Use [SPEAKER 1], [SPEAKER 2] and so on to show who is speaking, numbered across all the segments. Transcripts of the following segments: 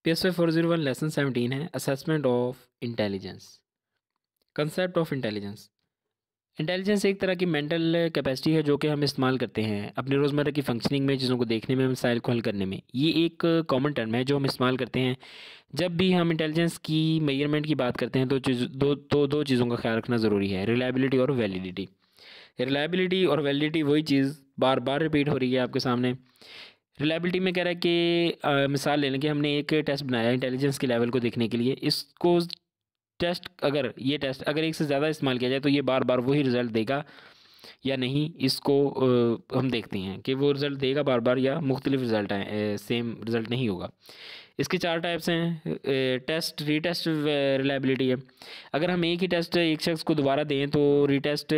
[SPEAKER 1] PSY 401 lesson 17 है assessment of intelligence. Concept of intelligence. Intelligence एक तरह की मेंटल कैपेसिटी है जो कि हम इस्तेमाल करते हैं अपनी रोज़मर्रा की फंक्शनिंग में, चीज़ों को देखने में, मसाइल को हल करने में। ये एक कॉमन टर्म है जो हम इस्तेमाल करते हैं जब भी हम इंटेलिजेंस की मेजरमेंट की बात करते हैं। दो चीज़ों का ख्याल रखना ज़रूरी है, रिलायबिलिटी और वैलिडिटी। रिलायबिलिटी और वैलिडिटी वही चीज़ बार बार रिपीट हो रही है आपके सामने। रिलायबिलिटी में कह रहा है कि मिसाल ले लें कि हमने एक टेस्ट बनाया इंटेलिजेंस के लेवल को देखने के लिए। इसको टेस्ट अगर एक से ज़्यादा इस्तेमाल किया जाए तो ये बार बार वही रिज़ल्ट देगा या नहीं, इसको हम देखते हैं कि वो रिज़ल्ट देगा बार बार या मुख्तलिफ रिज़ल्ट आए, सेम रिज़ल्ट नहीं होगा। इसके 4 टाइप्स हैं। टेस्ट, रीटेस्ट, रिलायबिलिटी है। अगर हम एक ही टेस्ट एक शख्स को दोबारा दें तो रीटेस्ट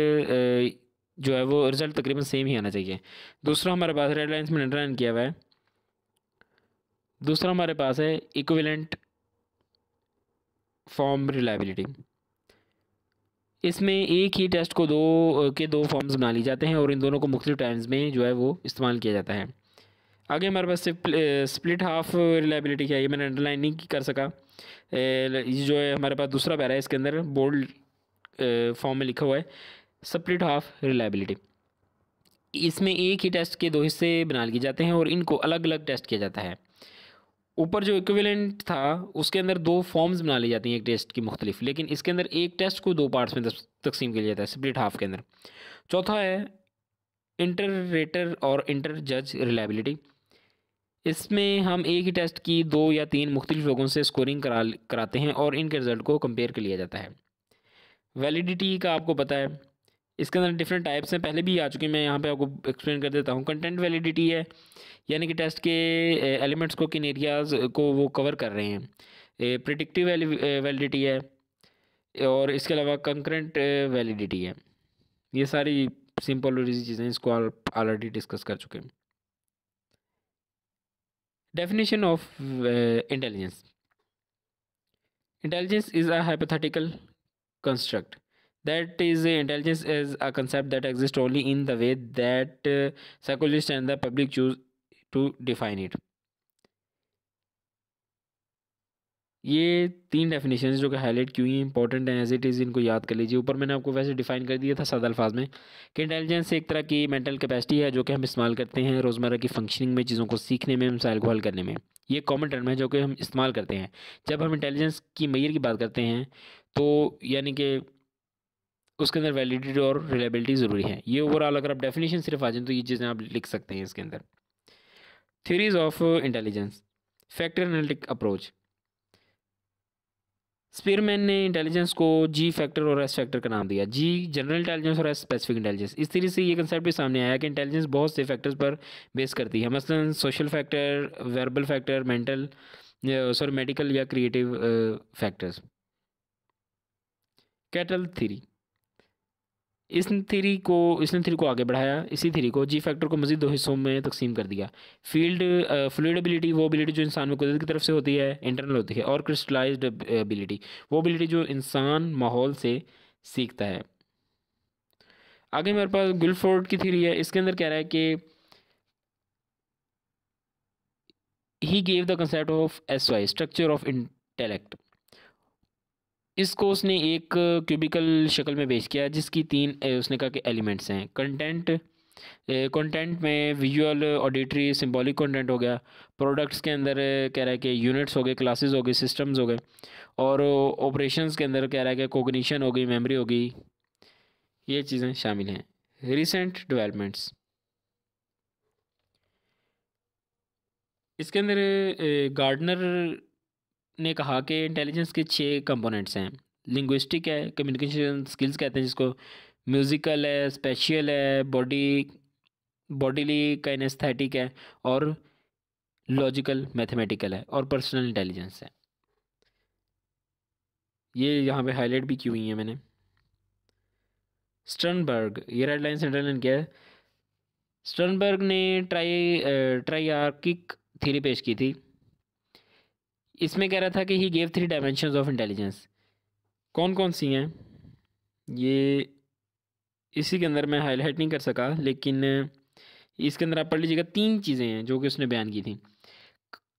[SPEAKER 1] जो है वो रिज़ल्ट तकरीबन सेम ही आना चाहिए। दूसरा हमारे पास रेड लाइन्स में अंडरलाइन किया हुआ है, दूसरा हमारे पास है इक्विवेलेंट फॉर्म रिलायबिलिटी। इसमें एक ही टेस्ट को दो फॉर्म्स बना लिए जाते हैं और इन दोनों को मुख्तलिफ टाइम्स में जो है वो इस्तेमाल किया जाता है। आगे हमारे पास स्प्लिट हाफ रिलायबिलिटी क्या है, ये मैंने अंडरलाइन नहीं कर सका। ये जो है हमारे पास दूसरा पैरा है, इसके अंदर बोल्ड फॉर्म में लिखा हुआ है स्प्लिट हाफ रिलायबिलिटी। इसमें एक ही टेस्ट के दो हिस्से बना लिए जाते हैं और इनको अलग अलग टेस्ट किया जाता है। ऊपर जो इक्विवेलेंट था उसके अंदर दो फॉर्म्स बना ली जाती हैं एक टेस्ट की मुख्तलिफ, लेकिन इसके अंदर एक टेस्ट को दो पार्ट्स में तकसीम किया जाता है स्प्लिट हाफ के अंदर। चौथा है इंटर रेटर और इंटर जज रिलायबिलिटी। इसमें हम एक ही टेस्ट की दो या तीन मुख्तलिफ लोगों से स्कोरिंग कराते हैं और इनके रिज़ल्ट को कंपेयर कर लिया जाता है। वैलिडिटी का आपको पता है, इसके अंदर डिफरेंट टाइप्स हैं, पहले भी आ चुके हैं, मैं यहाँ पे आपको एक्सप्लेन कर देता हूँ। कंटेंट वैलिडिटी है, यानी कि टेस्ट के एलिमेंट्स को किन एरियाज़ को वो कवर कर रहे हैं। प्रिडिक्टिव वैलिडिटी है और इसके अलावा कंकरेंट वैलिडिटी है। ये सारी सिंपल और ईजी चीज़ें, इसको आप ऑलरेडी डिस्कस कर चुके हैं। Definition of intelligence. Intelligence is a hypothetical construct. That is, intelligence is a concept that exists only in the way that psychologists and the public choose to define it. ये तीन definition जो कि highlight की हुई हैं important हैं, as it is इनको याद कर लीजिए। ऊपर मैंने आपको वैसे डिफाइन कर दिया था सादा अल्फाज में कि इंटेलिजेंस एक तरह की मेंटल कैपेसिटी है जो कि हम इस्तेमाल करते हैं रोज़मर्रा की फंक्शनिंग में, चीज़ों को सीखने में, मसाइल को हल करने में। ये कॉमन टर्म है जो कि हम इस्तेमाल करते हैं जब हम इंटेलिजेंस की मैयर की बात करते हैं, तो यानी कि उसके अंदर वैलिडिटी और रिलायबिलिटी ज़रूरी है। ये ओवरऑल अगर आप डेफिनेशन सिर्फ आ जाए तो ये चीज़ें आप लिख सकते हैं इसके अंदर। Theories of intelligence. Factor analytic approach. Spearman ने इंटेलिजेंस को जी फैक्टर और एस फैक्टर का नाम दिया। जी जनरल इंटेलिजेंस और एस स्पेसिफिक इंटेलिजेंस। इस तरीके से ये कंसेप्ट भी सामने आया कि इंटेलिजेंस बहुत से फैक्टर्स पर बेस करती है, मसलन social factor, verbal factor, medical या क्रिएटिव फैक्टर्स। Cattle theory. इसने थ्योरी को आगे बढ़ाया। इसी थ्योरी को जी फैक्टर को मज़ीद दो हिस्सों में तकसीम कर दिया। फ्लूइड एबिलिटी, वो एबिलिटी जो इंसान में कुदरत की तरफ से होती है, इंटरनल होती है, और क्रिस्टलाइज्ड एबिलिटी, वो एबिलिटी जो इंसान माहौल से सीखता है। आगे मेरे पास गुइलफोर्ड की थ्योरी है। इसके अंदर कह रहा है कि he gave the concept of SY, structure of intellect. इसको उसने एक क्यूबिकल शक्ल में पेश किया जिसकी तीन उसने कहा कि एलिमेंट्स हैं। कंटेंट में विजुअल, ऑडिटरी, सिंबॉलिक कंटेंट हो गया। प्रोडक्ट्स के अंदर कह रहा है कि यूनिट्स हो गए, क्लासेस हो गए, सिस्टम्स हो गए। और ऑपरेशंस के अंदर कह रहा है कि कोग्निशन हो गई, मेमोरी हो गई। ये चीज़ें शामिल हैं। Recent developments. इसके अंदर गार्डनर ने कहा कि इंटेलिजेंस के 6 कंपोनेंट्स हैं। लिंग्विस्टिक है, कम्युनिकेशन स्किल्स कहते हैं जिसको, म्यूज़िकल है, स्पेशियल है, बॉडीली काइनेस्थेटिक है, और लॉजिकल मैथमेटिकल है, और पर्सनल इंटेलिजेंस है। ये यहाँ पे हाईलाइट भी की हुई है मैंने। स्टर्नबर्ग, ये रेड लाइन से अंडरलाइन किया है। स्टर्नबर्ग ने ट्राइआर्किक थ्योरी पेश की थी। इसमें कह रहा था कि he gave 3 dimensions of intelligence. कौन कौन सी हैं ये इसी के अंदर मैं हाईलाइट नहीं कर सका, लेकिन इसके अंदर आप पढ़ लीजिएगा। 3 चीज़ें हैं जो कि उसने बयान की थी।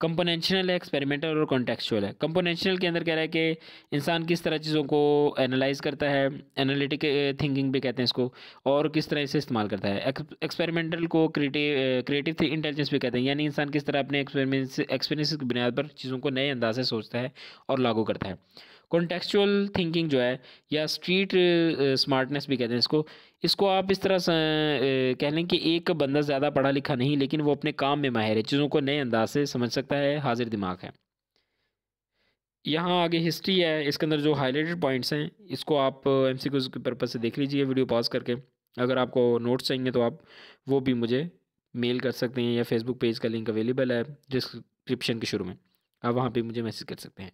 [SPEAKER 1] कंपोनेंशियल है, एक्सपेरिमेंटल और कॉन्टेक्चुअल है। कंपोनेंशियल के अंदर कह रहा है कि इंसान किस तरह चीज़ों को एनालाइज करता है, एनालिटिक थिंकिंग भी कहते हैं इसको, और किस तरह इसे इस्तेमाल करता है। एक्सपेरिमेंटल को क्रिएटिव इंटेलिजेंस भी कहते हैं, यानी इंसान किस तरह अपने एक्सपीरियंस की बुनियाद पर चीज़ों को नए अंदाज से सोचता है और लागू करता है। कॉन्टेक्चुअल थिंकिंग जो है, या स्ट्रीट स्मार्टनेस भी कहते हैं इसको, इसको आप इस तरह से कह लें कि एक बंदा ज़्यादा पढ़ा लिखा नहीं, लेकिन वो अपने काम में माहिर है, चीज़ों को नए अंदाज से समझ सकता है, हाजिर दिमाग है। यहाँ आगे हिस्ट्री है, इसके अंदर जो हाईलाइटेड पॉइंट्स हैं इसको आप एमसीक्यूज़ के पर्पज़ से देख लीजिए वीडियो पॉज करके। अगर आपको नोट्स चाहिए तो आप वो भी मुझे मेल कर सकते हैं, या फेसबुक पेज का लिंक अवेलेबल है डिस्क्रिप्शन के शुरू में, आप वहाँ पे मुझे मैसेज कर सकते हैं।